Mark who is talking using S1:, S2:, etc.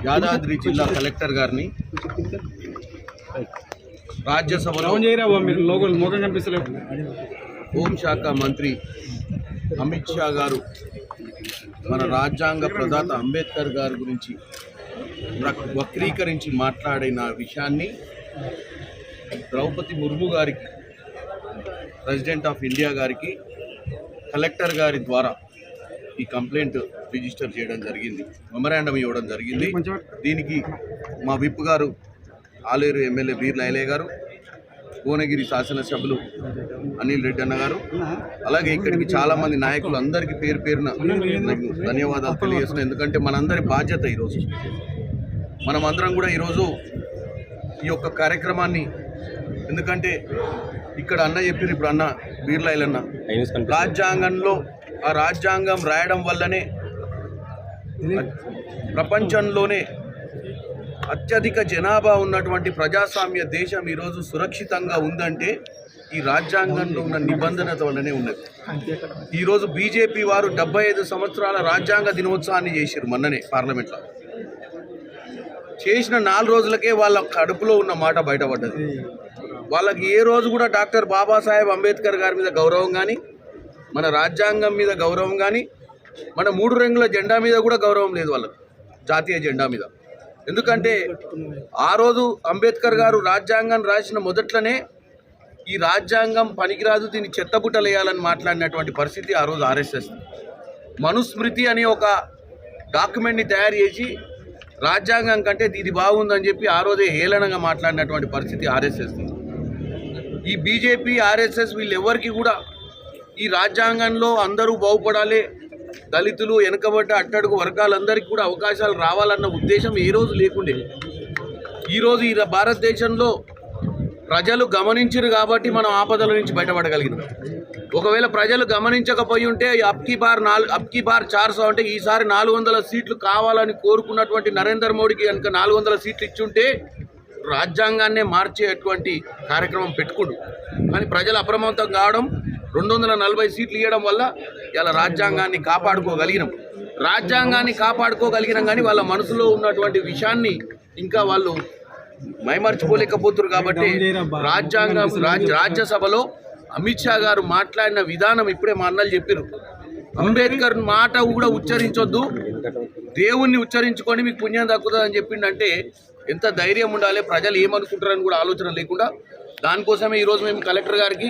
S1: యాదాద్రి జిల్లా కలెక్టర్ గారిని రాజ్యసభలో హోంశాఖ మంత్రి అమిత్ షా గారు మన రాజ్యాంగ ప్రదాత అంబేద్కర్ గారి గురించి వక్రీకరించి మాట్లాడిన విషయాన్ని ద్రౌపది ముర్ము గారికి, ప్రెసిడెంట్ ఆఫ్ ఇండియా గారికి కలెక్టర్ గారి ద్వారా ఈ కంప్లైంట్ రిజిస్టర్ చేయడం జరిగింది, మెమరాండం ఇవ్వడం జరిగింది. దీనికి మా విప్ గారు ఆలేరు ఎమ్మెల్యే బీర్ల ఐలయ్య గారు, భువనగిరి శాసనసభ్యులు అనిల్ రెడ్డి అన్న గారు, అలాగే ఇక్కడికి చాలామంది నాయకులు అందరికీ పేరు పేరున ధన్యవాదాలు తెలియజేస్తున్నాను. ఎందుకంటే మనందరి బాధ్యత ఈరోజు, మనమందరం కూడా ఈరోజు ఈ యొక్క కార్యక్రమాన్ని, ఎందుకంటే ఇక్కడ అన్న చెప్పారు, ఇప్పుడు అన్న బీర్ల ఐలయ్య అన్న రాజ్యాంగంలో ఆ రాజ్యాంగం రాయడం వల్లనే ప్రపంచంలోనే అత్యధిక జనాభా ఉన్నటువంటి ప్రజాస్వామ్య దేశం ఈరోజు సురక్షితంగా ఉందంటే ఈ రాజ్యాంగంలో ఉన్న నిబంధనత వల్లనే ఉన్నది. ఈరోజు బీజేపీ వారు 75 సంవత్సరాల రాజ్యాంగ దినోత్సవాన్ని చేశారు మొన్ననే పార్లమెంట్లో. చేసిన 4 రోజులకే వాళ్ళ కడుపులో ఉన్న మాట బయటపడ్డది. వాళ్ళకి ఏ రోజు కూడా డాక్టర్ బాబాసాహెబ్ అంబేద్కర్ గారి మీద గౌరవం కానీ, మన రాజ్యాంగం మీద గౌరవం కానీ, మన 3 రంగుల జెండా మీద కూడా గౌరవం లేదు వాళ్ళకు, జాతీయ జెండా మీద. ఎందుకంటే ఆ రోజు అంబేద్కర్ గారు రాజ్యాంగం రాసిన మొదట్లోనే ఈ రాజ్యాంగం పనికిరాదు, దీన్ని చెత్తబుట్టలేయాలని మాట్లాడినటువంటి పరిస్థితి ఆ రోజు ఆర్ఎస్ఎస్. మనుస్మృతి అనే ఒక డాక్యుమెంట్ని తయారు చేసి రాజ్యాంగం కంటే ఇది బాగుందని చెప్పి ఆ రోజే హేళనంగా మాట్లాడినటువంటి పరిస్థితి ఆర్ఎస్ఎస్. ఈ బీజేపీ, ఆర్ఎస్ఎస్ వీళ్ళెవరికి కూడా ఈ రాజ్యాంగంలో అందరూ బాగుపడాలి, దళితులు, వెనుకబడ్డ అట్టడుగు వర్గాలందరికీ కూడా అవకాశాలు రావాలన్న ఉద్దేశం ఏ రోజు లేకుండే. ఈరోజు ఈ భారతదేశంలో ప్రజలు గమనించారు కాబట్టి మనం ఆపదల నుంచి బయటపడగలిగినాం. ఒకవేళ ప్రజలు గమనించకపోయి ఉంటే అబ్కీ బార్ 400 అంటే ఈసారి 400 సీట్లు కావాలని కోరుకున్నటువంటి నరేంద్ర మోడీకి కనుక 400 సీట్లు ఇచ్చుంటే రాజ్యాంగాన్నే మార్చేటువంటి కార్యక్రమం పెట్టుకుండు. కానీ ప్రజలు అప్రమత్తం కావడం, 240 సీట్లు ఇవ్వడం వల్ల ఇలా రాజ్యాంగాన్ని కాపాడుకోగలిగినాం. కానీ వాళ్ళ మనసులో ఉన్నటువంటి విషయాన్ని ఇంకా వాళ్ళు మైమర్చిపోలేకపోతున్నారు. కాబట్టి రాజ్యసభలో అమిత్ షా గారు మాట్లాడిన విధానం ఇప్పుడే మా అన్నలు చెప్పారు. అంబేద్కర్ మాట కూడా ఉచ్చరించొద్దు, దేవుణ్ణి ఉచ్చరించుకొని మీకు పుణ్యం దక్కుతుంది అని చెప్పిండంటే ఎంత ధైర్యం ఉండాలి, ప్రజలు ఏమనుకుంటారని కూడా ఆలోచన లేకుండా. దానికోసమే ఈరోజు మేము కలెక్టర్ గారికి